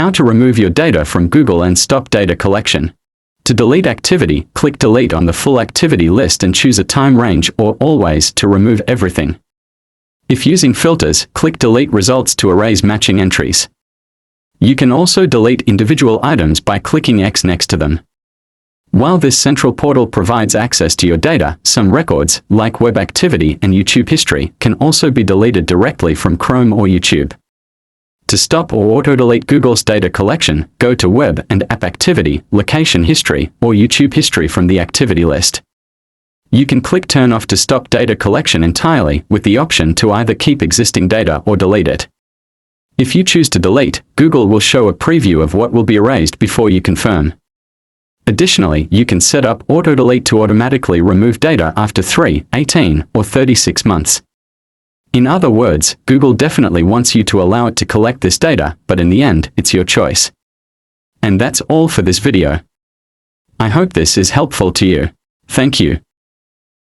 How to remove your data from Google and stop data collection. To delete activity, click Delete on the full activity list and choose a time range or Always to remove everything. If using filters, click Delete Results to erase matching entries. You can also delete individual items by clicking X next to them. While this central portal provides access to your data, some records, like web activity and YouTube history, can also be deleted directly from Chrome or YouTube. To stop or auto-delete Google's data collection, go to Web and App Activity, Location History, or YouTube History from the activity list. You can click Turn Off to stop data collection entirely, with the option to either keep existing data or delete it. If you choose to delete, Google will show a preview of what will be erased before you confirm. Additionally, you can set up auto-delete to automatically remove data after 3, 18, or 36 months. In other words, Google definitely wants you to allow it to collect this data, but in the end, it's your choice. And that's all for this video. I hope this is helpful to you. Thank you.